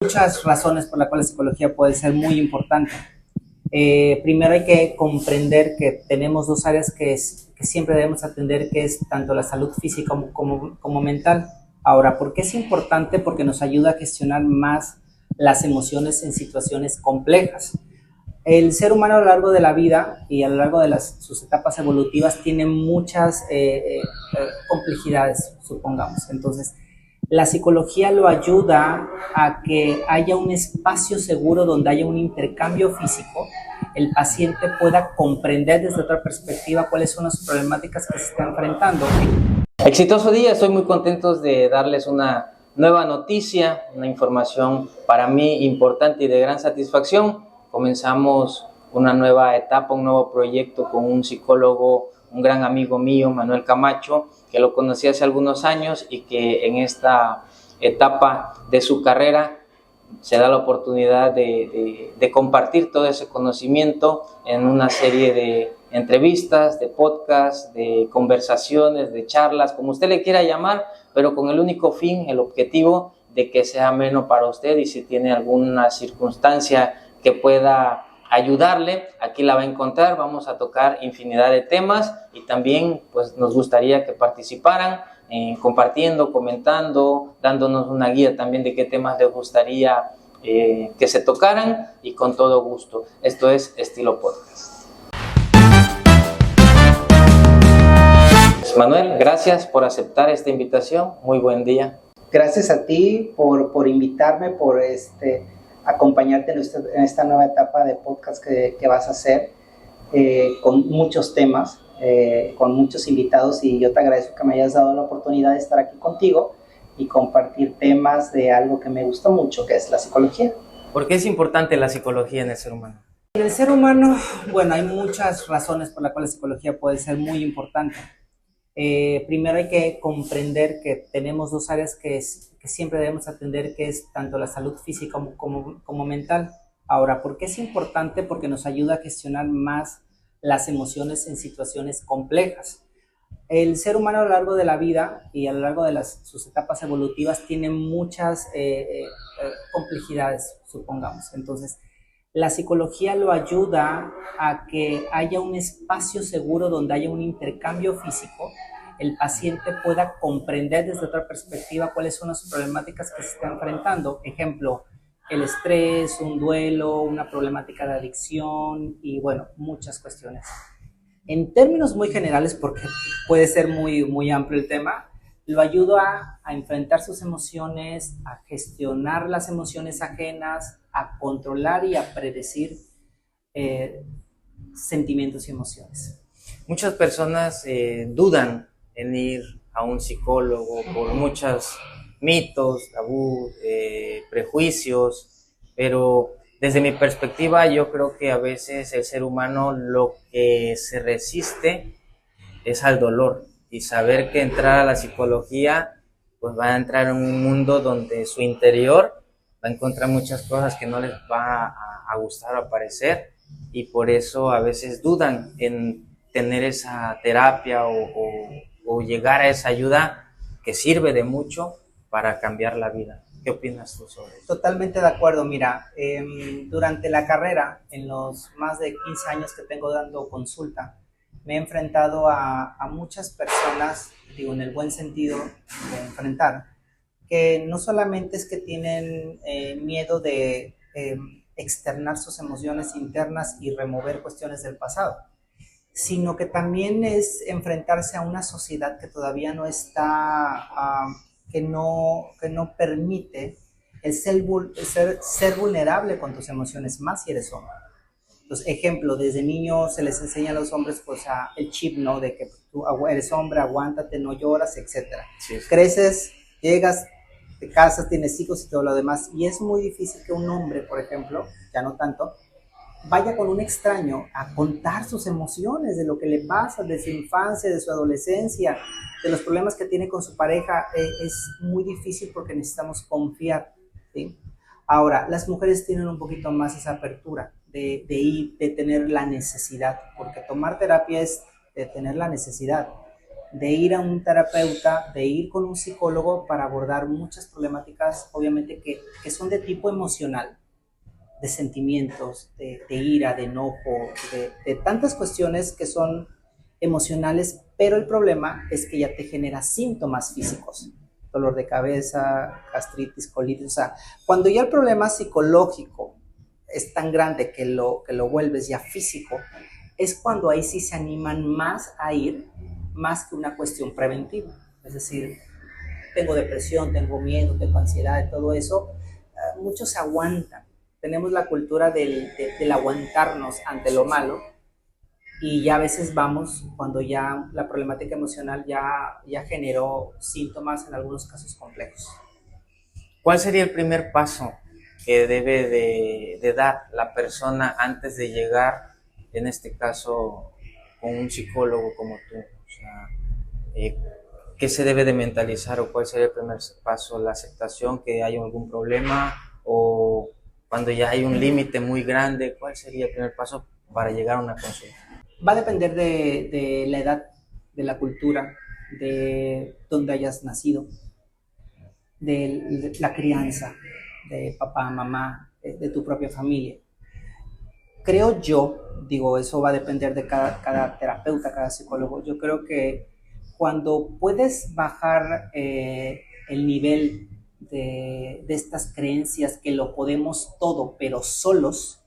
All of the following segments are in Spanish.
muchas razones por las cuales la psicología puede ser muy importante. Primero hay que comprender que tenemos dos áreas que siempre debemos atender, que es tanto la salud física como mental. Ahora, ¿por qué es importante? Porque nos ayuda a gestionar más las emociones en situaciones complejas. El ser humano a lo largo de la vida y a lo largo de sus etapas evolutivas tiene muchas complejidades, supongamos. Entonces, la psicología lo ayuda a que haya un espacio seguro donde haya un intercambio físico, el paciente pueda comprender desde otra perspectiva cuáles son las problemáticas que se está enfrentando. Exitoso día, estoy muy contento de darles una nueva noticia, una información para mí importante y de gran satisfacción. Comenzamos una nueva etapa, un nuevo proyecto con un psicólogo, un gran amigo mío, Manuel Camacho, que lo conocí hace algunos años y que en esta etapa de su carrera se da la oportunidad de compartir todo ese conocimiento en una serie de entrevistas, de podcasts, de conversaciones, de charlas, como usted le quiera llamar, pero con el único fin, el objetivo de que sea ameno para usted, y si tiene alguna circunstancia que pueda ayudarle, aquí la va a encontrar. Vamos a tocar infinidad de temas y también pues nos gustaría que participaran compartiendo, comentando, dándonos una guía también de qué temas les gustaría que se tocaran, y con todo gusto. Esto es Estilo Podcast. Manuel, gracias por aceptar esta invitación. Muy buen día. Gracias a ti por invitarme, por acompañarte en esta nueva etapa de podcast que vas a hacer, con muchos temas, con muchos invitados, y yo te agradezco que me hayas dado la oportunidad de estar aquí contigo y compartir temas de algo que me gusta mucho, que es la psicología. ¿Por qué es importante la psicología en el ser humano? En el ser humano, bueno, hay muchas razones por las cuales la psicología puede ser muy importante. Primero hay que comprender que tenemos dos áreas que siempre debemos atender, que es tanto la salud física como mental. Ahora, ¿por qué es importante? Porque nos ayuda a gestionar más las emociones en situaciones complejas. El ser humano a lo largo de la vida y a lo largo de sus etapas evolutivas tiene muchas complejidades, supongamos. Entonces, la psicología lo ayuda a que haya un espacio seguro donde haya un intercambio físico, el paciente pueda comprender desde otra perspectiva cuáles son las problemáticas que se está enfrentando. Ejemplo, el estrés, un duelo, una problemática de adicción y bueno, muchas cuestiones. En términos muy generales, porque puede ser muy amplio el tema, lo ayuda a enfrentar sus emociones, a gestionar las emociones ajenas, a controlar y a predecir sentimientos y emociones. Muchas personas dudan en ir a un psicólogo por muchos mitos, tabús, prejuicios, pero desde mi perspectiva yo creo que a veces el ser humano lo que se resiste es al dolor, y saber que entrar a la psicología pues va a entrar en un mundo donde su interior va a encontrar muchas cosas que no les va a gustar o a parecer, y por eso a veces dudan en tener esa terapia o llegar a esa ayuda que sirve de mucho para cambiar la vida. ¿Qué opinas tú sobre eso? Totalmente de acuerdo. Mira, durante la carrera, en los más de 15 años que tengo dando consulta, me he enfrentado a muchas personas, digo en el buen sentido de enfrentar, que no solamente es que tienen miedo de externar sus emociones internas y remover cuestiones del pasado, sino que también es enfrentarse a una sociedad que todavía no está, que no permite el ser vulnerable con tus emociones, más si eres hombre. Entonces, ejemplo, desde niño se les enseña a los hombres pues el chip, ¿no? De que tú eres hombre, aguántate, no lloras, etc. Sí. Creces, llegas, te casas, tienes hijos y todo lo demás, y es muy difícil que un hombre, por ejemplo, ya no tanto, vaya con un extraño a contar sus emociones, de lo que le pasa, de su infancia, de su adolescencia, de los problemas que tiene con su pareja. Es muy difícil porque necesitamos confiar, ¿sí? Ahora, las mujeres tienen un poquito más esa apertura de tener la necesidad, porque tomar terapia es de tener la necesidad. de ir a un terapeuta, de ir con un psicólogo para abordar muchas problemáticas, obviamente que son de tipo emocional, de sentimientos, de ira, de enojo, de tantas cuestiones que son emocionales, pero el problema es que ya te genera síntomas físicos, dolor de cabeza, gastritis, colitis, o sea, cuando ya el problema psicológico es tan grande que lo vuelves ya físico, es cuando ahí sí se animan más a ir, más que una cuestión preventiva. Es decir, tengo depresión, tengo miedo, tengo ansiedad, todo eso, muchos aguantan. Tenemos la cultura del aguantarnos ante lo malo y ya a veces vamos cuando ya la problemática emocional ya generó síntomas, en algunos casos complejos. ¿Cuál sería el primer paso que debe de dar la persona antes de llegar, en este caso, con un psicólogo como tú? O sea, ¿qué se debe de mentalizar o cuál sería el primer paso? ¿La aceptación que hay algún problema o cuando ya hay un límite muy grande? ¿Cuál sería el primer paso para llegar a una consulta? Va a depender de la edad, de la cultura, de dónde hayas nacido, de la crianza, de papá, mamá, de tu propia familia. Creo yo, digo, eso va a depender de cada terapeuta, cada psicólogo. Yo creo que cuando puedes bajar el nivel de estas creencias que lo podemos todo, pero solos,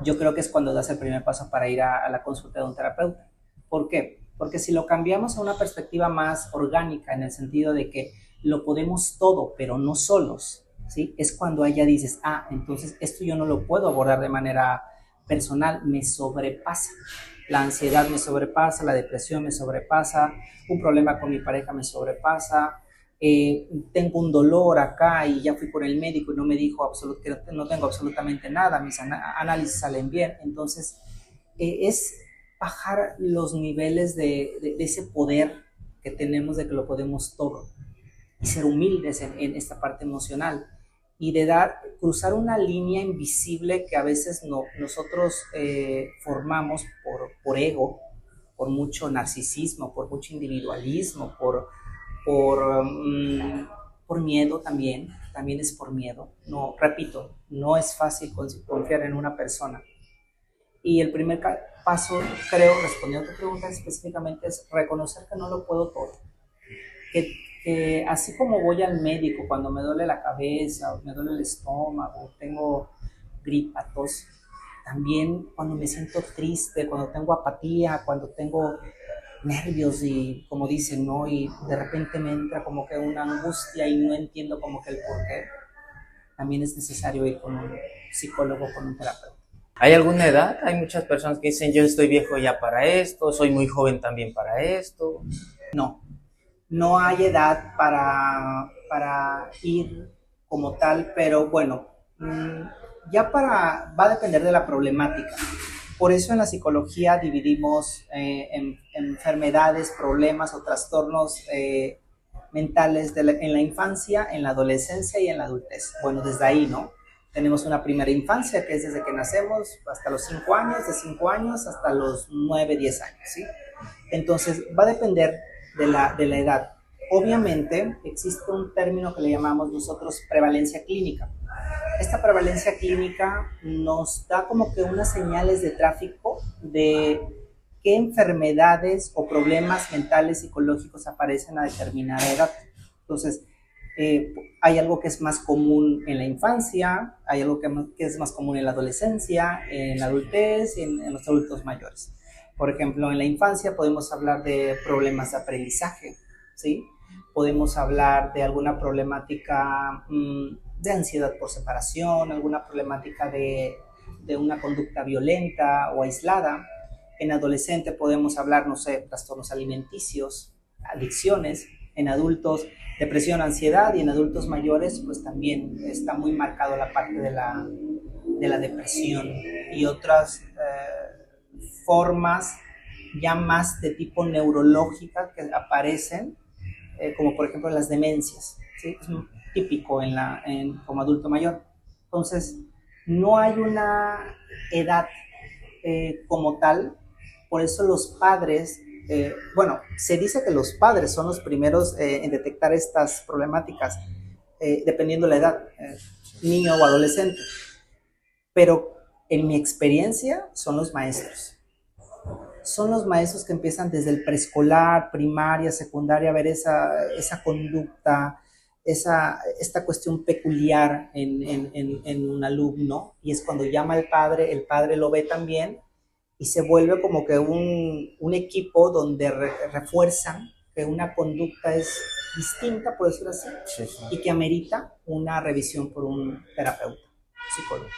yo creo que es cuando das el primer paso para ir a la consulta de un terapeuta. ¿Por qué? Porque si lo cambiamos a una perspectiva más orgánica, en el sentido de que lo podemos todo, pero no solos, ¿sí? Es cuando ella dices, entonces esto yo no lo puedo abordar de manera personal, me sobrepasa. La ansiedad me sobrepasa, la depresión me sobrepasa, un problema con mi pareja me sobrepasa, tengo un dolor acá y ya fui con el médico y no me dijo que no tengo absolutamente nada, mis análisis salen bien. Entonces, es bajar los niveles de ese poder que tenemos de que lo podemos todo y ser humildes en esta parte emocional y de cruzar una línea invisible que a veces nosotros formamos por ego, por mucho narcisismo, por mucho individualismo, por miedo también es por miedo. No, repito, no es fácil confiar en una persona. Y el primer paso, creo, respondiendo a tu pregunta específicamente, es reconocer que no lo puedo todo. Que así como voy al médico cuando me duele la cabeza, o me duele el estómago, tengo gripa, tos, también cuando me siento triste, cuando tengo apatía, cuando tengo nervios y como dicen, ¿no? Y de repente me entra como que una angustia y no entiendo como que el por qué. También es necesario ir con un psicólogo, con un terapeuta. ¿Hay alguna edad? Hay muchas personas que dicen, yo estoy viejo ya para esto, soy muy joven también para esto. No hay edad para ir como tal, pero bueno, va a depender de la problemática. Por eso en la psicología dividimos en enfermedades, problemas o trastornos mentales en la infancia, en la adolescencia y en la adultez. Bueno, desde ahí, ¿no? Tenemos una primera infancia que es desde que nacemos hasta los 5 años, de 5 años hasta los 9, 10 años, ¿sí? Entonces, va a depender de la edad. Obviamente, existe un término que le llamamos nosotros prevalencia clínica. Esta prevalencia clínica nos da como que unas señales de tráfico de qué enfermedades o problemas mentales psicológicos aparecen a determinada edad. Entonces, hay algo que es más común en la infancia, hay algo que es más común en la adolescencia, en la adultez y en los adultos mayores. Por ejemplo, en la infancia podemos hablar de problemas de aprendizaje, ¿sí? Podemos hablar de alguna problemática de ansiedad por separación, alguna problemática de una conducta violenta o aislada. En adolescente podemos hablar, no sé, trastornos alimenticios, adicciones. En adultos, depresión, ansiedad, y en adultos mayores, pues también está muy marcado la parte de la depresión y otras formas ya más de tipo neurológica que aparecen, como por ejemplo las demencias, ¿sí? Es muy típico como adulto mayor. Entonces, no hay una edad como tal, por eso los padres bueno, se dice que los padres son los primeros en detectar estas problemáticas, dependiendo de la edad, niño o adolescente. Pero en mi experiencia son los maestros. Son los maestros que empiezan desde el preescolar, primaria, secundaria, a ver esa conducta, esta cuestión peculiar en un alumno, y es cuando llama al padre, el padre lo ve también, y se vuelve como que un equipo donde refuerzan que una conducta es distinta, por decirlo así, Sí, sí. y que amerita una revisión por un terapeuta, psicólogo.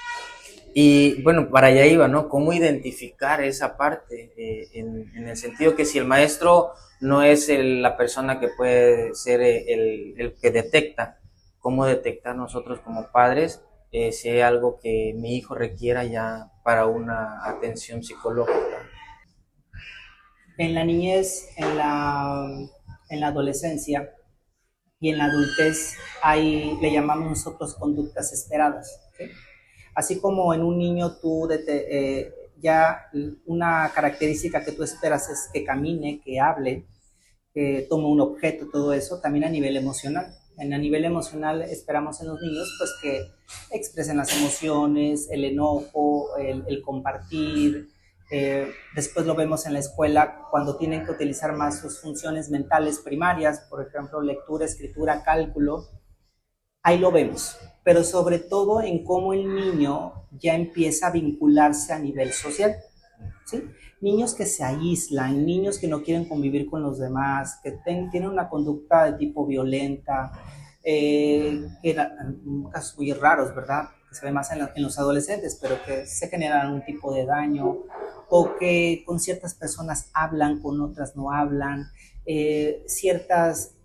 Y bueno, para allá iba, ¿no? ¿Cómo identificar esa parte? En el sentido que si el maestro no es la persona que puede ser el que detecta, ¿cómo detectar nosotros como padres si hay algo que mi hijo requiera ya para una atención psicológica? En la niñez, en la adolescencia y en la adultez le llamamos nosotros conductas esperadas, ¿sí? Así como en un niño ya una característica que tú esperas es que camine, que hable, que tome un objeto, todo eso, también a nivel emocional. A nivel emocional esperamos en los niños pues que expresen las emociones, el enojo, el compartir. Después lo vemos en la escuela cuando tienen que utilizar más sus funciones mentales primarias, por ejemplo, lectura, escritura, cálculo. Ahí lo vemos, pero sobre todo en cómo el niño ya empieza a vincularse a nivel social, ¿sí? Niños que se aíslan, niños que no quieren convivir con los demás, que tienen una conducta de tipo violenta, que en casos muy raros, ¿verdad? Que se ve más en los adolescentes, pero que se generan algún tipo de daño, o que con ciertas personas hablan, con otras no hablan, ciertas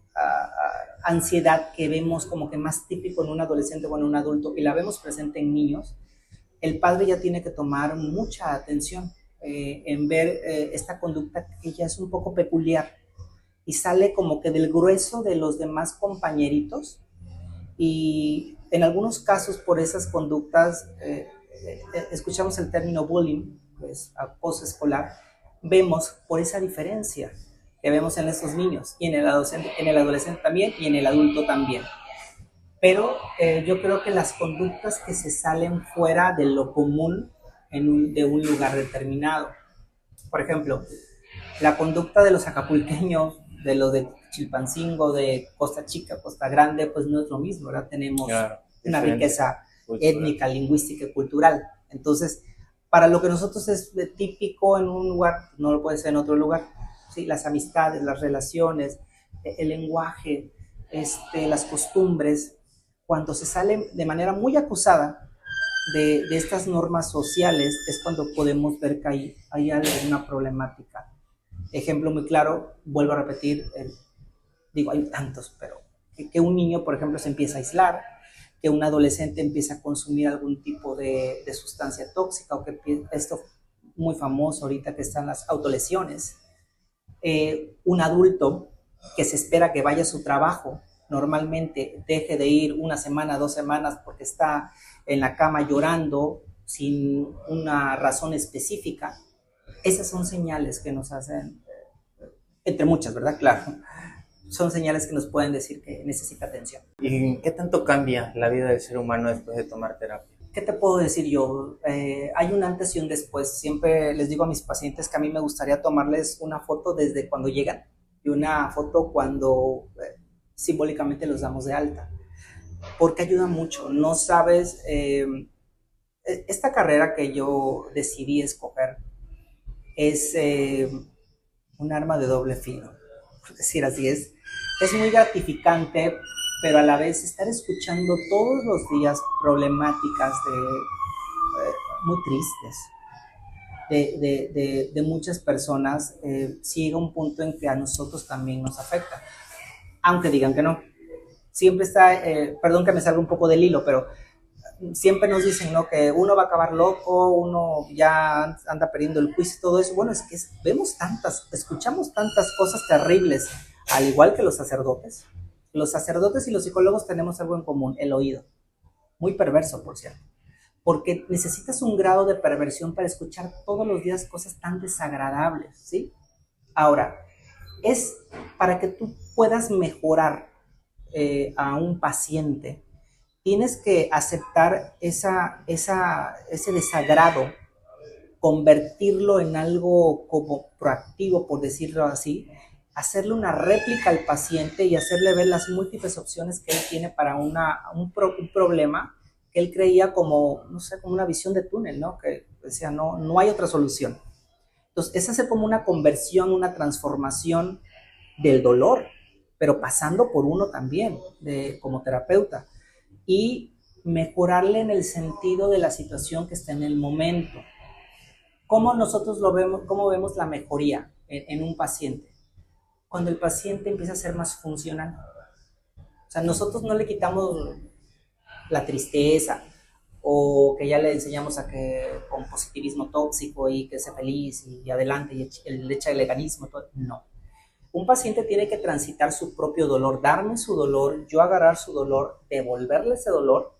ansiedad que vemos como que más típico en un adolescente o en un adulto y la vemos presente en niños. El padre ya tiene que tomar mucha atención en ver esta conducta que ya es un poco peculiar y sale como que del grueso de los demás compañeritos, y en algunos casos por esas conductas escuchamos el término bullying, pues acoso escolar, vemos por esa diferencia que vemos en estos niños y en el adolescente también y en el adulto también. Pero yo creo que las conductas que se salen fuera de lo común de un lugar determinado. Por ejemplo, la conducta de los acapulqueños, de los de Chilpancingo, de Costa Chica, Costa Grande, pues no es lo mismo, ¿verdad? Tenemos una riqueza étnica, lingüística y cultural. Entonces, para lo que nosotros es típico en un lugar, no lo puede ser en otro lugar. ¿Sí? Las amistades, las relaciones, el lenguaje, las costumbres, cuando se salen de manera muy acusada de estas normas sociales, es cuando podemos ver que hay alguna problemática. Ejemplo muy claro, vuelvo a repetir, digo, hay tantos, pero que un niño, por ejemplo, se empieza a aislar, que un adolescente empieza a consumir algún tipo de sustancia tóxica, o que esto muy famoso ahorita que están las autolesiones. Un adulto que se espera que vaya a su trabajo, normalmente deje de ir una semana, 2 semanas, porque está en la cama llorando sin una razón específica. Esas son señales que nos hacen, entre muchas, ¿verdad? Claro, son señales que nos pueden decir que necesita atención. ¿Y qué tanto cambia la vida del ser humano después de tomar terapia? ¿Qué te puedo decir yo? Hay un antes y un después. Siempre les digo a mis pacientes que a mí me gustaría tomarles una foto desde cuando llegan y una foto cuando simbólicamente los damos de alta, porque ayuda mucho. No sabes, esta carrera que yo decidí escoger es un arma de doble filo, por decir así. Es muy gratificante, pero a la vez estar escuchando todos los días problemáticas muy tristes de muchas personas, llega un punto en que a nosotros también nos afecta, aunque digan que no. Siempre está, perdón que me salga un poco del hilo, pero siempre nos dicen, ¿no?, que uno va a acabar loco, uno ya anda perdiendo el juicio y todo eso. Bueno, es que escuchamos tantas cosas terribles, al igual que los sacerdotes. Los sacerdotes y los psicólogos tenemos algo en común: el oído. Muy perverso, por cierto. Porque necesitas un grado de perversión para escuchar todos los días cosas tan desagradables, ¿sí? Ahora, es para que tú puedas mejorar a un paciente, tienes que aceptar ese desagrado, convertirlo en algo como proactivo, por decirlo así, hacerle una réplica al paciente y hacerle ver las múltiples opciones que él tiene para un problema que él creía como, no sé, como una visión de túnel, ¿no? Que decía, no hay otra solución. Entonces, es hacer como una conversión, una transformación del dolor, pero pasando por uno también, como terapeuta, y mejorarle en el sentido de la situación que está en el momento. ¿Cómo nosotros lo vemos, cómo vemos la mejoría en un paciente? Cuando el paciente empieza a ser más funcional. O sea, nosotros no le quitamos la tristeza o que ya le enseñamos a que con positivismo tóxico y que sea feliz y adelante y le echa el veganismo, todo. No. Un paciente tiene que transitar su propio dolor, darme su dolor, yo agarrar su dolor, devolverle ese dolor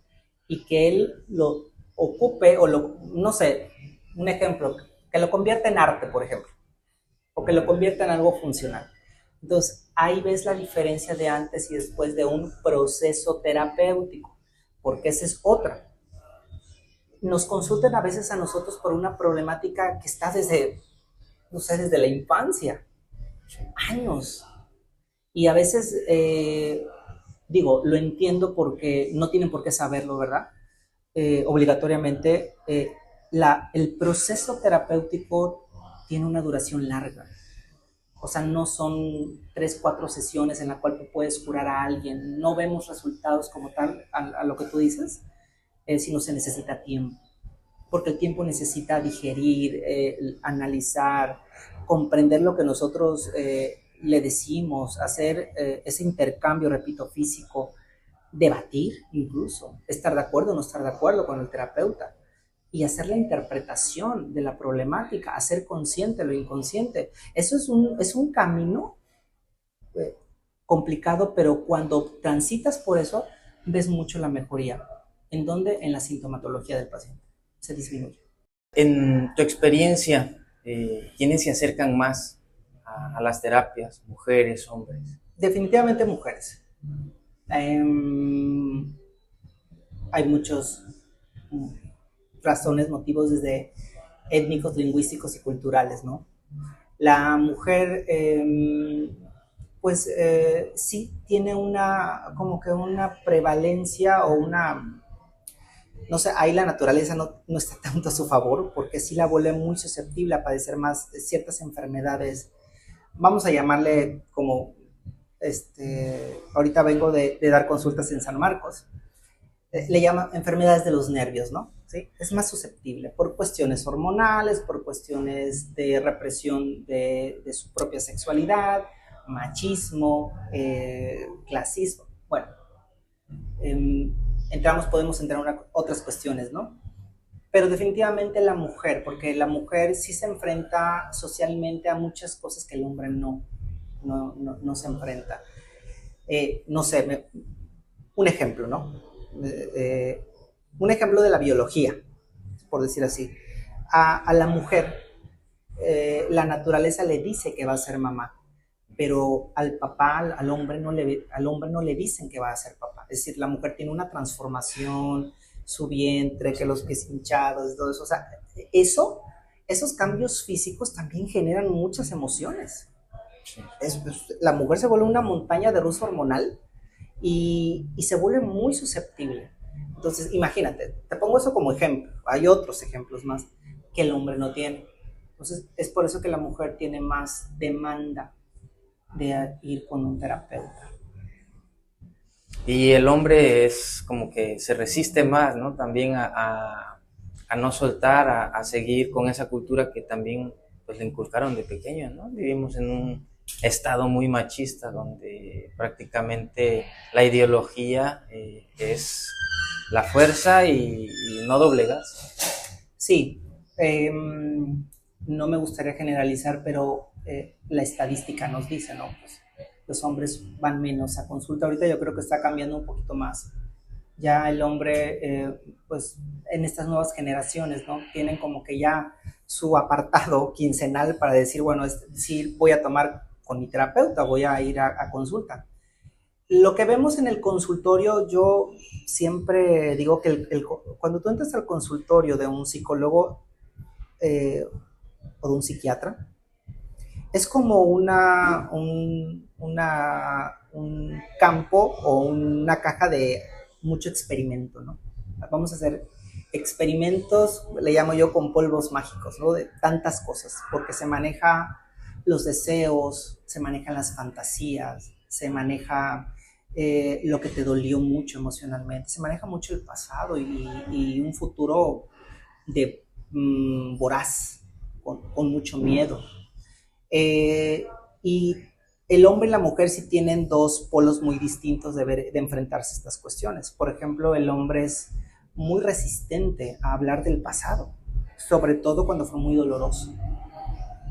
y que él lo ocupe o no sé, un ejemplo, que lo convierta en arte, por ejemplo, o que lo convierta en algo funcional. Entonces, ahí ves la diferencia de antes y después de un proceso terapéutico, porque esa es otra. Nos consultan a veces a nosotros por una problemática que está desde, no sé, desde la infancia, años. Y a veces, digo, lo entiendo porque no tienen por qué saberlo, ¿verdad? Obligatoriamente, el proceso terapéutico tiene una duración larga. O sea, no son 3, 4 sesiones en la cual tú puedes curar a alguien. No vemos resultados como tal a lo que tú dices, sino se necesita tiempo. Porque el tiempo necesita digerir, analizar, comprender lo que nosotros le decimos, hacer ese intercambio, repito, físico, debatir incluso, estar de acuerdo o no estar de acuerdo con el terapeuta y hacer la interpretación de la problemática, hacer consciente lo inconsciente. Eso es un camino complicado, pero cuando transitas por eso, ves mucho la mejoría. ¿En dónde? En la sintomatología del paciente. Se disminuye. En tu experiencia, ¿quiénes se acercan más a las terapias? ¿Mujeres, hombres? Definitivamente mujeres. Hay muchos razones, motivos desde étnicos, lingüísticos y culturales, ¿no? La mujer, pues sí tiene como que una prevalencia o una, no sé, ahí la naturaleza no está tanto a su favor, porque sí la vuelve muy susceptible a padecer más ciertas enfermedades. Vamos a llamarle como, ahorita vengo de dar consultas en San Marcos, le llaman enfermedades de los nervios, ¿no? ¿Sí? Es más susceptible por cuestiones hormonales, por cuestiones de represión de su propia sexualidad, machismo, clasismo. Bueno, podemos entrar en otras cuestiones, ¿no? Pero definitivamente la mujer, porque la mujer sí se enfrenta socialmente a muchas cosas que el hombre no se enfrenta. No sé, un ejemplo, ¿no? Un ejemplo de la biología, por decir así. A la mujer, la naturaleza le dice que va a ser mamá, pero al papá, al hombre no le dicen que va a ser papá. Es decir, la mujer tiene una transformación, su vientre, que los pies hinchados, todo eso. O sea, esos cambios físicos también generan muchas emociones. La mujer se vuelve una montaña de ruso hormonal y se vuelve muy susceptible. Entonces, imagínate, te pongo eso como ejemplo. Hay otros ejemplos más que el hombre no tiene. Entonces, es por eso que la mujer tiene más demanda de ir con un terapeuta. Y el hombre es como que se resiste más, ¿no? También a no soltar, a seguir con esa cultura que también pues le inculcaron de pequeño, ¿no? Vivimos en un estado muy machista donde prácticamente la ideología es la fuerza y no doblegas. Sí, no me gustaría generalizar, pero la estadística nos dice, ¿no? Pues, los hombres van menos a consulta. Ahorita yo creo que está cambiando un poquito más. Ya el hombre, pues en estas nuevas generaciones, ¿no? Tienen como que ya su apartado quincenal para decir, bueno, sí voy a tomar con mi terapeuta, voy a ir a consulta. Lo que vemos en el consultorio, yo siempre digo que cuando tú entras al consultorio de un psicólogo o de un psiquiatra, es como un campo o una caja de mucho experimento, ¿no? Vamos a hacer experimentos, le llamo yo con polvos mágicos, ¿no? De tantas cosas, porque se maneja los deseos, se manejan las fantasías, se maneja lo que te dolió mucho emocionalmente, se maneja mucho el pasado y un futuro de voraz, con mucho miedo. Y el hombre y la mujer sí tienen dos polos muy distintos de enfrentarse a estas cuestiones. Por ejemplo, el hombre es muy resistente a hablar del pasado, sobre todo cuando fue muy doloroso.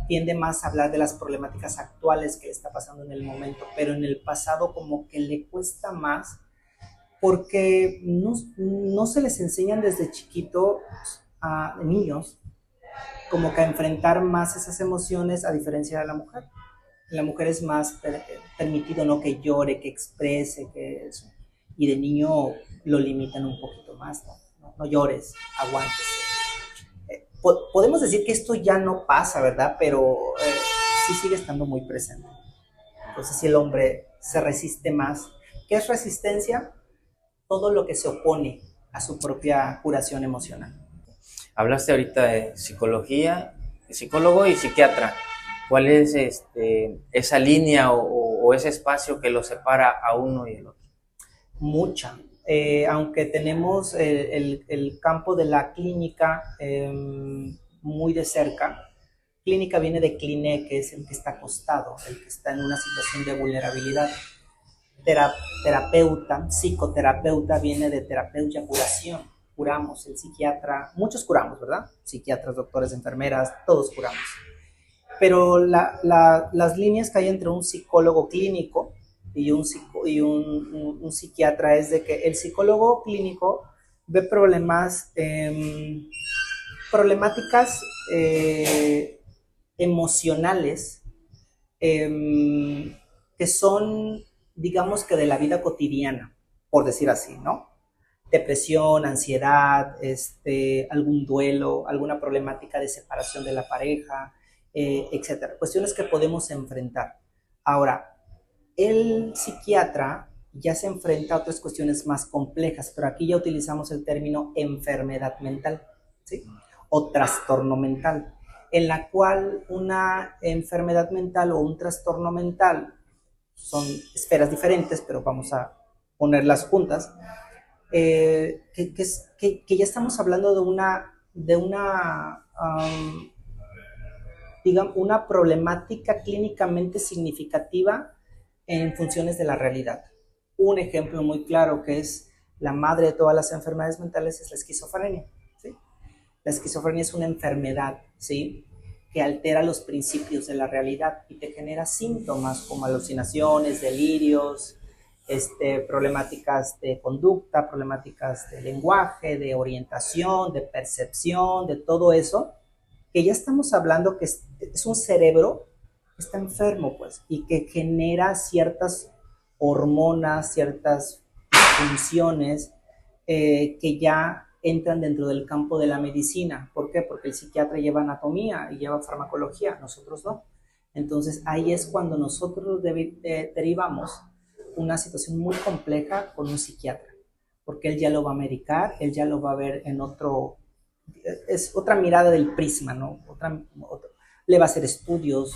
Tiende más a hablar de las problemáticas actuales que le está pasando en el momento, pero en el pasado como que le cuesta más porque no se les enseñan desde chiquito a niños como que a enfrentar más esas emociones a diferencia de la mujer. La mujer es más permitido, ¿no? Que llore, que exprese, que eso. Y de niño lo limitan un poquito más, ¿no? No llores, aguántese. Podemos decir que esto ya no pasa, ¿verdad? Pero sí sigue estando muy presente. Entonces, si el hombre se resiste más, ¿qué es resistencia? Todo lo que se opone a su propia curación emocional. Hablaste ahorita de psicología, de psicólogo y psiquiatra. ¿Cuál es esa línea o ese espacio que lo separa a uno y el otro? Mucha. Aunque tenemos el campo de la clínica muy de cerca. Clínica viene de cliné, que es el que está acostado, el que está en una situación de vulnerabilidad. Terapeuta, psicoterapeuta viene de terapeuta, curación. Curamos, el psiquiatra, muchos curamos, ¿verdad? Psiquiatras, doctores, enfermeras, todos curamos. Pero las líneas que hay entre un psicólogo clínico y un psiquiatra es de que el psicólogo clínico ve problemáticas emocionales que son, digamos que de la vida cotidiana, por decir así, ¿no? Depresión, ansiedad, algún duelo, alguna problemática de separación de la pareja, etcétera. Cuestiones que podemos enfrentar. Ahora, el psiquiatra ya se enfrenta a otras cuestiones más complejas, pero aquí ya utilizamos el término enfermedad mental, ¿sí? O trastorno mental, en la cual una enfermedad mental o un trastorno mental son esferas diferentes, pero vamos a ponerlas juntas, que ya estamos hablando digamos, una problemática clínicamente significativa en funciones de la realidad. Un ejemplo muy claro que es la madre de todas las enfermedades mentales es la esquizofrenia, ¿sí? La esquizofrenia es una enfermedad, ¿sí?, que altera los principios de la realidad y te genera síntomas como alucinaciones, delirios, problemáticas de conducta, problemáticas de lenguaje, de orientación, de percepción, de todo eso, que ya estamos hablando que es un cerebro que está enfermo, pues, y que genera ciertas hormonas, ciertas funciones que ya entran dentro del campo de la medicina. ¿Por qué? Porque el psiquiatra lleva anatomía y lleva farmacología, nosotros no. Entonces ahí es cuando nosotros derivamos una situación muy compleja con un psiquiatra, porque él ya lo va a medicar, él ya lo va a ver en es otra mirada del prisma, ¿no? Le va a hacer estudios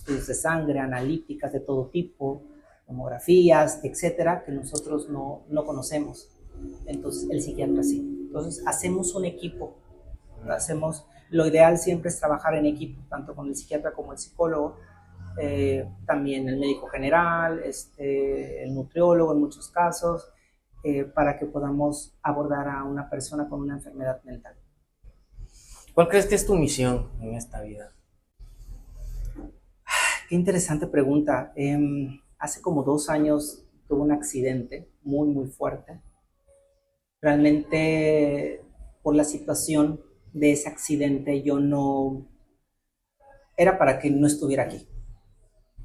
de sangre, analíticas de todo tipo, tomografías, etcétera, que nosotros no conocemos. Entonces, el psiquiatra sí. Entonces, hacemos un equipo. Lo ideal siempre es trabajar en equipo, tanto con el psiquiatra como el psicólogo, también el médico general, el nutriólogo en muchos casos, para que podamos abordar a una persona con una enfermedad mental. ¿Cuál crees que es tu misión en esta vida? Qué interesante pregunta. Hace como 2 años tuve un accidente muy, muy fuerte. Realmente, por la situación de ese accidente yo no... Era para que no estuviera aquí.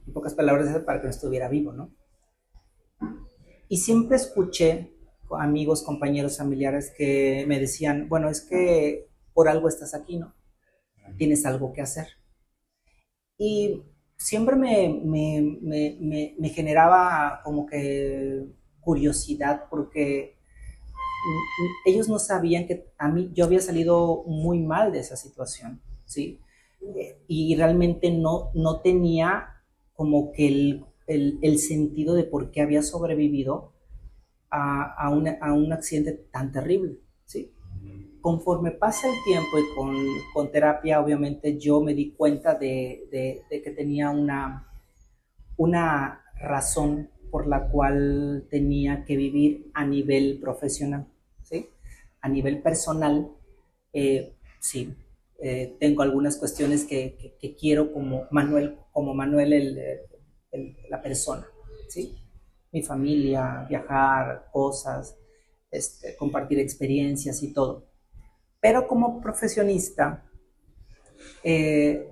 En pocas palabras, era para que no estuviera vivo, ¿no? Y siempre escuché amigos, compañeros, familiares que me decían, bueno, es que por algo estás aquí, ¿no? Tienes algo que hacer. Y siempre me generaba como que curiosidad porque ellos no sabían que a mí yo había salido muy mal de esa situación, ¿sí? Y realmente no tenía como que el sentido de por qué había sobrevivido a un accidente tan terrible, ¿sí? Conforme pasa el tiempo y con terapia, obviamente yo me di cuenta de que tenía una razón por la cual tenía que vivir a nivel profesional, ¿sí? A nivel personal, sí, tengo algunas cuestiones que quiero como Manuel la persona, ¿sí? Mi familia, viajar, cosas, compartir experiencias y todo. Pero como profesionista, eh,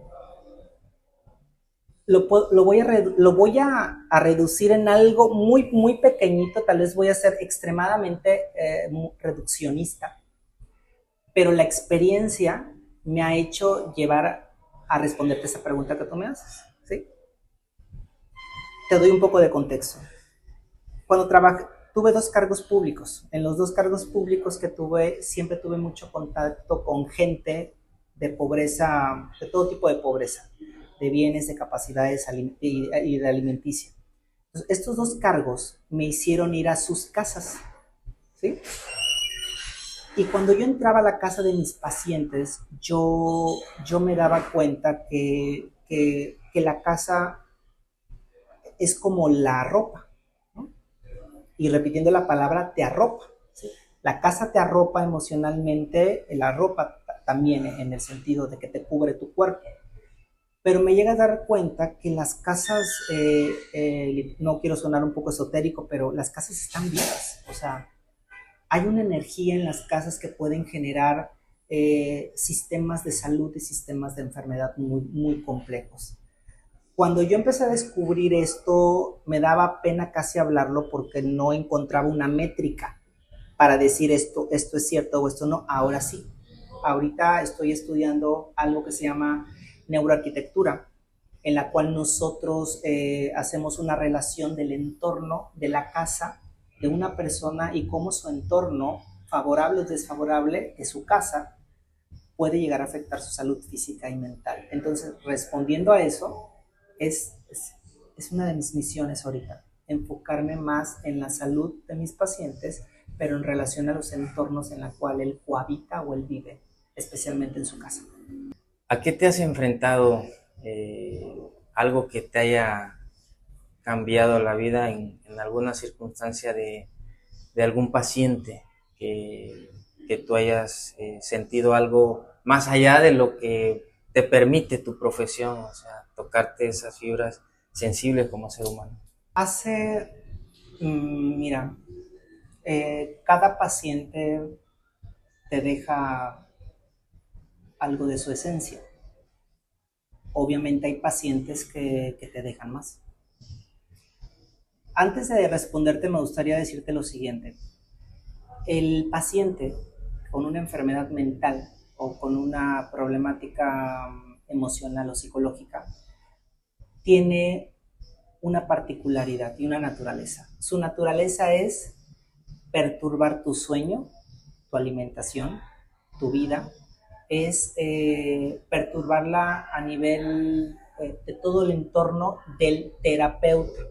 lo voy a reducir en algo muy, muy pequeñito, tal vez voy a ser extremadamente reduccionista, pero la experiencia me ha hecho llevar a responderte esa pregunta que tú me haces, ¿sí? Te doy un poco de contexto. Cuando trabajé, tuve 2 cargos públicos. En los 2 cargos públicos que tuve, siempre tuve mucho contacto con gente de pobreza, de todo tipo de pobreza, de bienes, de capacidades y de alimenticia. Entonces, estos 2 cargos me hicieron ir a sus casas, ¿sí? Y cuando yo entraba a la casa de mis pacientes, yo me daba cuenta que la casa es como la ropa, ¿no? Y repitiendo la palabra, te arropa, ¿sí? La casa te arropa emocionalmente, la ropa también en el sentido de que te cubre tu cuerpo. Pero me llega a dar cuenta que las casas, no quiero sonar un poco esotérico, pero las casas están vivas. O sea, hay una energía en las casas que pueden generar sistemas de salud y sistemas de enfermedad muy, muy complejos. Cuando yo empecé a descubrir esto, me daba pena casi hablarlo porque no encontraba una métrica para decir esto es cierto o esto no. Ahora sí. Ahorita estoy estudiando algo que se llama neuroarquitectura, en la cual nosotros hacemos una relación del entorno de la casa de una persona y cómo su entorno, favorable o desfavorable, de su casa, puede llegar a afectar su salud física y mental. Entonces, respondiendo a eso, es una de mis misiones ahorita, enfocarme más en la salud de mis pacientes, pero en relación a los entornos en los cuales él cohabita o él vive, especialmente en su casa. ¿A qué te has enfrentado? Algo que te haya cambiado la vida en alguna circunstancia de algún paciente que tú hayas sentido algo más allá de lo que te permite tu profesión, o sea, tocarte esas fibras sensibles como ser humano. Mira, cada paciente te deja algo de su esencia. Obviamente hay pacientes que te dejan más. Antes de responderte, me gustaría decirte lo siguiente. El paciente con una enfermedad mental o con una problemática emocional o psicológica tiene una particularidad y una naturaleza. Su naturaleza es perturbar tu sueño, tu alimentación, tu vida, es perturbarla a nivel de todo el entorno del terapeuta.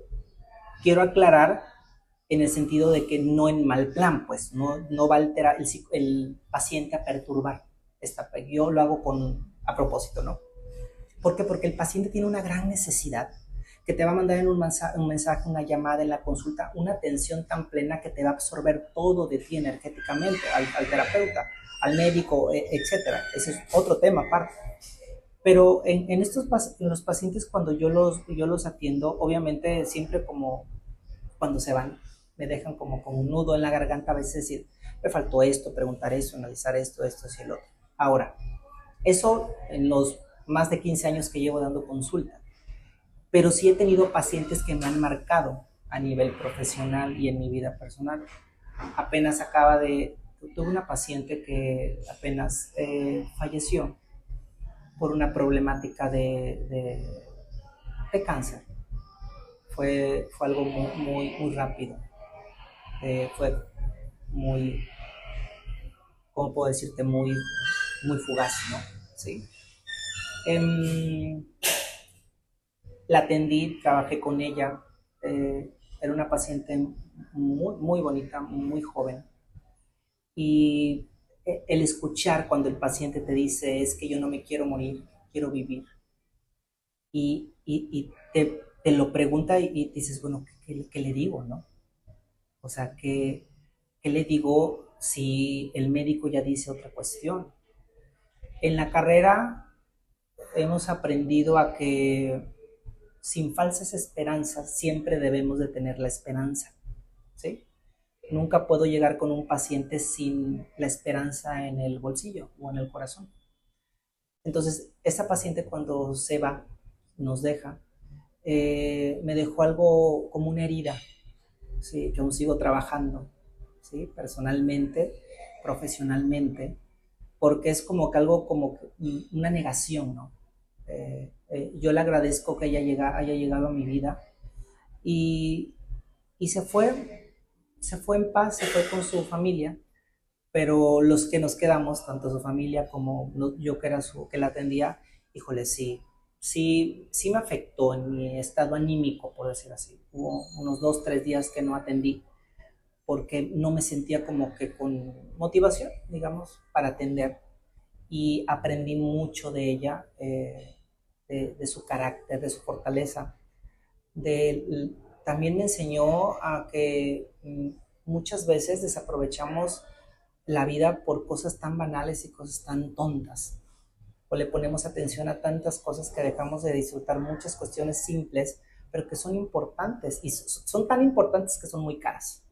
Quiero aclarar en el sentido de que no en mal plan, pues no va el paciente a perturbar. Yo lo hago a propósito, ¿no? ¿Por qué? Porque el paciente tiene una gran necesidad que te va a mandar en un mensaje, una llamada en la consulta, una atención tan plena que te va a absorber todo de ti energéticamente, al terapeuta, al médico, etcétera. Ese es otro tema aparte. Pero en los pacientes cuando yo los atiendo, obviamente siempre como cuando se van, me dejan como un nudo en la garganta a veces decir, me faltó esto, preguntar esto, analizar esto y el otro. Ahora, eso en los más de 15 años que llevo dando consulta, pero sí he tenido pacientes que me han marcado a nivel profesional y en mi vida personal. Apenas tuve una paciente que apenas falleció por una problemática de cáncer. Fue algo muy rápido. Fue muy, ¿cómo puedo decirte? Muy fugaz, ¿no? Sí. La atendí, trabajé con ella. Era una paciente muy bonita, muy joven. Y el escuchar cuando el paciente te dice, es que yo no me quiero morir, quiero vivir. Y te lo pregunta y dices, bueno, ¿qué le digo, no? O sea, ¿qué le digo si el médico ya dice otra cuestión? En la carrera hemos aprendido a que sin falsas esperanzas siempre debemos de tener la esperanza, ¿sí? Nunca puedo llegar con un paciente sin la esperanza en el bolsillo o en el corazón. Entonces, esa paciente cuando se va, nos deja, me dejó algo como una herida, ¿sí? Que aún sigo trabajando, ¿sí? Personalmente, profesionalmente, porque es como que algo como una negación, ¿no? Yo le agradezco que haya llegado a mi vida y, y se fue en paz, se fue con su familia, pero los que nos quedamos, tanto su familia como yo que la atendía, híjole, sí me afectó en mi estado anímico, por decir así. Hubo unos 2, 3 días que no atendí porque no me sentía como que con motivación, digamos, para atender. Y aprendí mucho de ella, de su carácter, de su fortaleza. De, También me enseñó a que muchas veces desaprovechamos la vida por cosas tan banales y cosas tan tontas. O le ponemos atención a tantas cosas que dejamos de disfrutar muchas cuestiones simples, pero que son importantes. Y son tan importantes que son muy caras.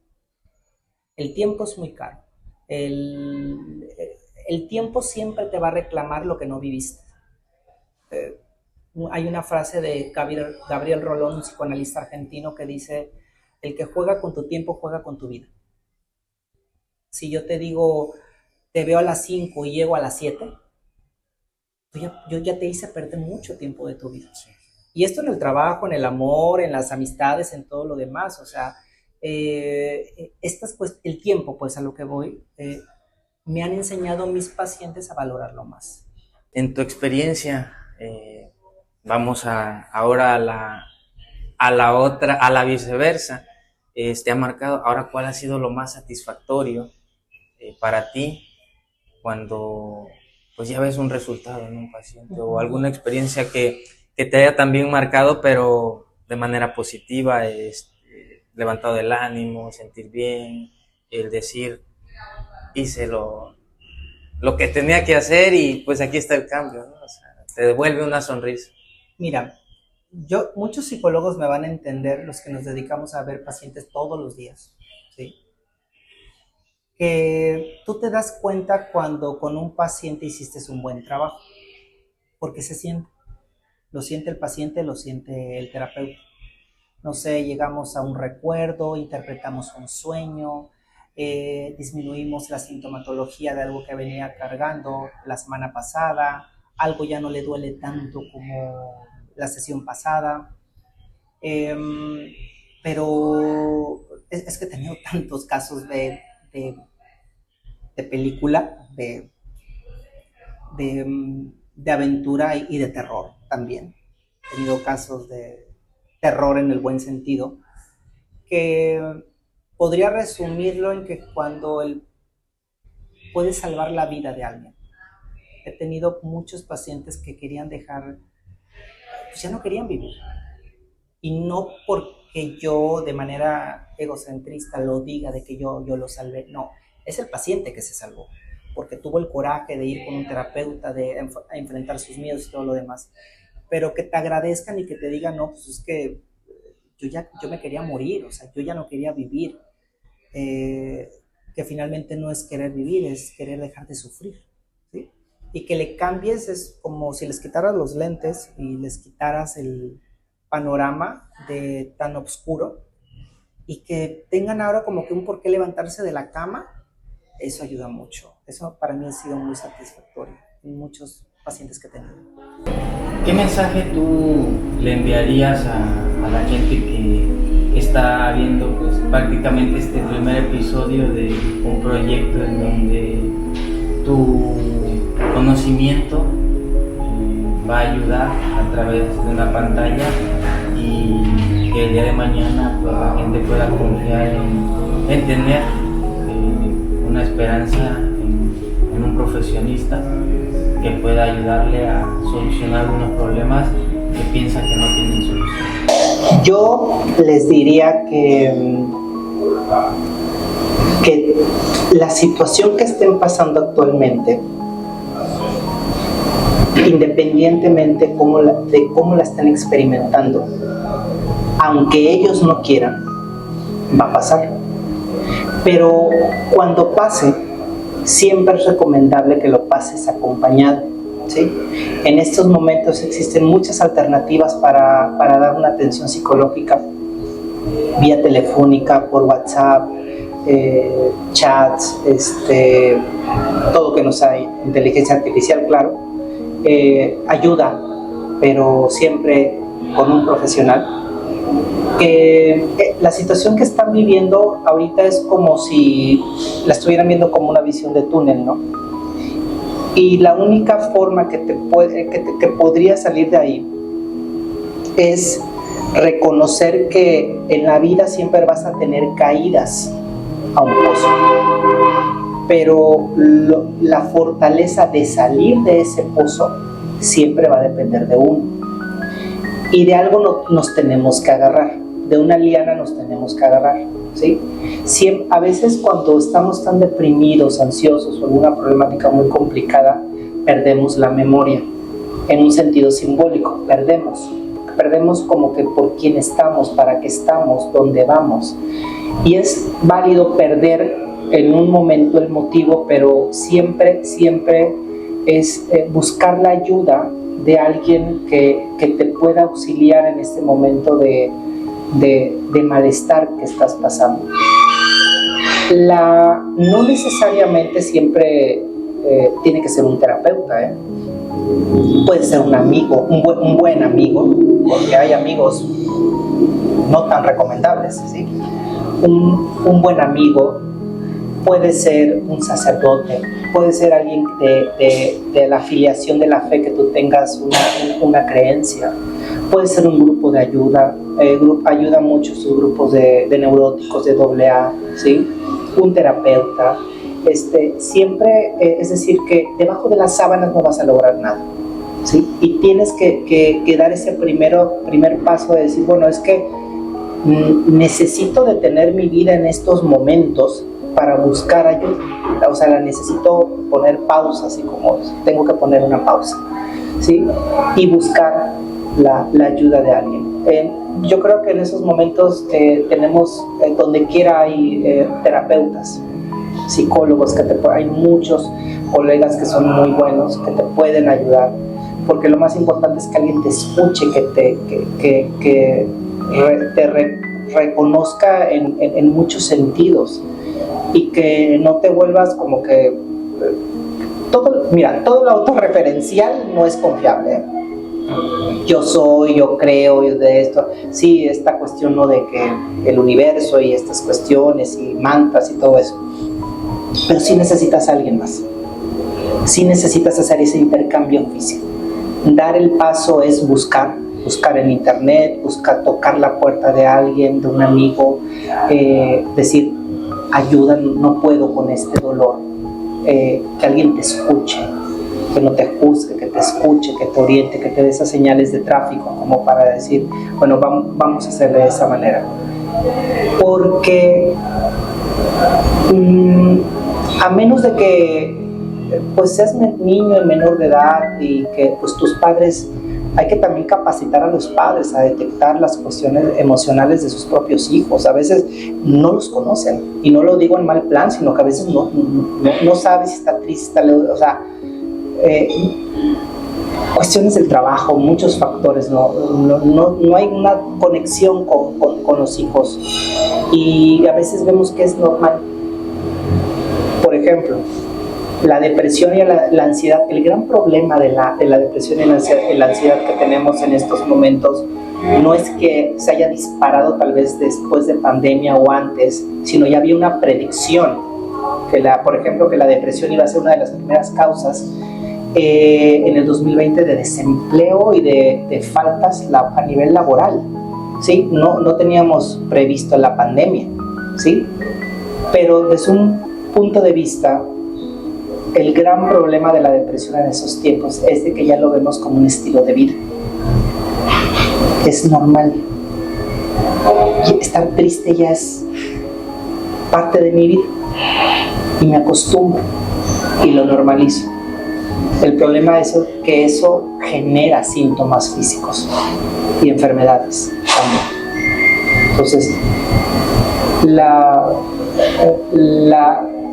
El tiempo es muy caro. El, el tiempo siempre te va a reclamar lo que no viviste. Eh, Hay una frase de Gabriel Rolón, un psicoanalista argentino, que dice, el que juega con tu tiempo juega con tu vida. Si yo te digo, te veo a las 5 y llego a las 7, yo ya te hice perder mucho tiempo de tu vida. Y esto en el trabajo, en el amor, en las amistades, en todo lo demás. O sea, pues, el tiempo, pues a lo que voy, me han enseñado mis pacientes a valorarlo más. En tu experiencia, vamos ahora a la otra, a la viceversa, te ha marcado, ahora cuál ha sido lo más satisfactorio para ti cuando pues ya ves un resultado en un paciente o alguna experiencia que te haya también marcado pero de manera positiva, levantado el ánimo, sentir bien, el decir hice lo que tenía que hacer y pues aquí está el cambio, ¿no? O sea, te devuelve una sonrisa. Mira, muchos psicólogos me van a entender, los que nos dedicamos a ver pacientes todos los días, ¿sí? Que tú te das cuenta cuando con un paciente hiciste un buen trabajo, porque se siente, lo siente el paciente, lo siente el terapeuta. No sé, llegamos a un recuerdo, interpretamos un sueño, disminuimos la sintomatología de algo que venía cargando la semana pasada, algo ya no le duele tanto como la sesión pasada. Pero es que he tenido tantos casos de película, de aventura y de terror también. He tenido casos de terror en el buen sentido, que podría resumirlo en que cuando él puede salvar la vida de alguien. He tenido muchos pacientes que querían dejar, pues ya no querían vivir. Y no porque yo de manera egocentrista lo diga de que yo lo salvé, no, es el paciente que se salvó, porque tuvo el coraje de ir con un terapeuta, de enfrentar sus miedos y todo lo demás. Pero que te agradezcan y que te digan, no, pues es que yo me quería morir, o sea, yo ya no quería vivir. Que finalmente no es querer vivir, es querer dejar de sufrir, ¿sí? y que le cambies es como si les quitaras los lentes y les quitaras el panorama de tan oscuro y que tengan ahora como que un por qué levantarse de la cama. Eso ayuda mucho. Eso para mí ha sido muy satisfactorio en muchos pacientes que he tenido. ¿Qué mensaje tú le enviarías a la gente que está viendo pues, prácticamente este primer episodio de un proyecto en donde tu conocimiento va a ayudar a través de una pantalla y que el día de mañana pues, la gente pueda confiar en tener una esperanza en un profesionista que pueda ayudarle a solucionar algunos problemas que piensa que no tienen solución? Yo les diría que la situación que estén pasando actualmente, independientemente de cómo la estén experimentando, aunque ellos no quieran, va a pasar. Pero cuando pase, siempre es recomendable que lo pases acompañado, ¿sí? En estos momentos existen muchas alternativas para dar una atención psicológica, vía telefónica, por WhatsApp, chats, todo que nos hay, inteligencia artificial, claro, ayuda, pero siempre con un profesional. La situación que están viviendo ahorita es como si la estuvieran viendo como una visión de túnel, ¿no? Y la única forma que podría salir de ahí es reconocer que en la vida siempre vas a tener caídas a un pozo, pero la fortaleza de salir de ese pozo siempre va a depender de uno. Y de algo nos tenemos que agarrar, de una liana nos tenemos que agarrar, ¿sí? A veces cuando estamos tan deprimidos, ansiosos o alguna problemática muy complicada, perdemos la memoria, en un sentido simbólico, perdemos como que por quién estamos, para qué estamos, dónde vamos. Y es válido perder en un momento el motivo, pero siempre es buscar la ayuda de alguien que te pueda auxiliar en este momento de malestar que estás pasando. No necesariamente siempre tiene que ser un terapeuta, puede ser un amigo, un buen amigo, porque hay amigos no tan recomendables, ¿sí? Un buen amigo puede ser un sacerdote, puede ser alguien de la afiliación de la fe que tú tengas una creencia, puede ser un grupo de ayuda, ayuda mucho sus grupos de neuróticos de AA, ¿sí? Un terapeuta, siempre, es decir, que debajo de las sábanas no vas a lograr nada, ¿sí? Y tienes que dar ese primer paso de decir, bueno, es que necesito detener mi vida en estos momentos para buscar ayuda, o sea, la necesito poner pausa, así como tengo que poner una pausa, ¿sí? Y buscar la ayuda de alguien. Yo creo que en esos momentos tenemos, donde quiera hay terapeutas, psicólogos, hay muchos colegas que son muy buenos, que te pueden ayudar, porque lo más importante es que alguien te escuche, que te reconozca en muchos sentidos, y que no te vuelvas como que todo lo autorreferencial no es confiable, Yo creo de esto, sí, esta cuestión, ¿no?, de que el universo y estas cuestiones y mantras y todo eso, pero sí necesitas a alguien más, sí necesitas hacer ese intercambio físico. Dar el paso es buscar en internet, tocar la puerta de alguien, de un amigo, decir, ayuda, no puedo con este dolor, que alguien te escuche, que no te juzgue, que te escuche, que te oriente, que te dé esas señales de tráfico como para decir, bueno, vamos a hacerle de esa manera. Porque a menos de que pues seas niño y menor de edad y que pues tus padres, hay que también capacitar a los padres a detectar las cuestiones emocionales de sus propios hijos. A veces no los conocen, y no lo digo en mal plan, sino que a veces no sabe si está triste, o sea, cuestiones del trabajo, muchos factores, no hay una conexión con los hijos y a veces vemos que es normal. Por ejemplo, la depresión y la ansiedad. El gran problema de la depresión y la ansiedad que tenemos en estos momentos no es que se haya disparado tal vez después de pandemia o antes, sino ya había una predicción, por ejemplo, que la depresión iba a ser una de las primeras causas en el 2020 de desempleo y de faltas a nivel laboral, ¿sí? No teníamos previsto la pandemia, ¿sí? Pero desde un punto de vista, el gran problema de la depresión en esos tiempos es de que ya lo vemos como un estilo de vida. Es normal. Y estar triste ya es parte de mi vida y me acostumbro y lo normalizo. El problema es que eso genera síntomas físicos y enfermedades también. Entonces,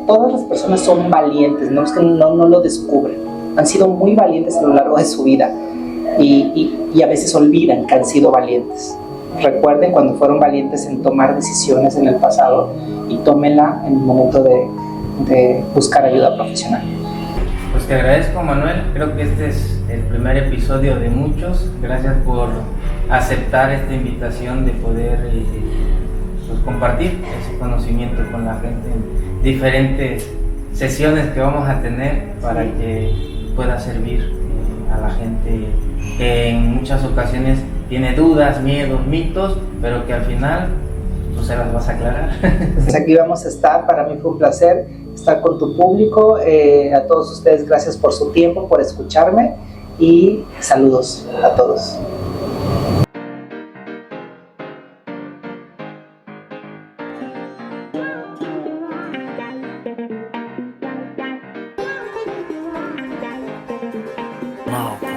todas las personas son valientes, no es que no lo descubren, han sido muy valientes a lo largo de su vida y a veces olvidan que han sido valientes. Recuerden cuando fueron valientes en tomar decisiones en el pasado y tómenla en el momento de buscar ayuda profesional. Pues te agradezco, Manuel, creo que este es el primer episodio de muchos. Gracias por aceptar esta invitación de poder pues, compartir ese conocimiento con la gente en diferentes sesiones que vamos a tener para que pueda servir a la gente que en muchas ocasiones tiene dudas, miedos, mitos, pero que al final tú se las vas a aclarar. Pues aquí vamos a estar, para mí fue un placer estar con tu público, a todos ustedes gracias por su tiempo, por escucharme y saludos a todos. Now.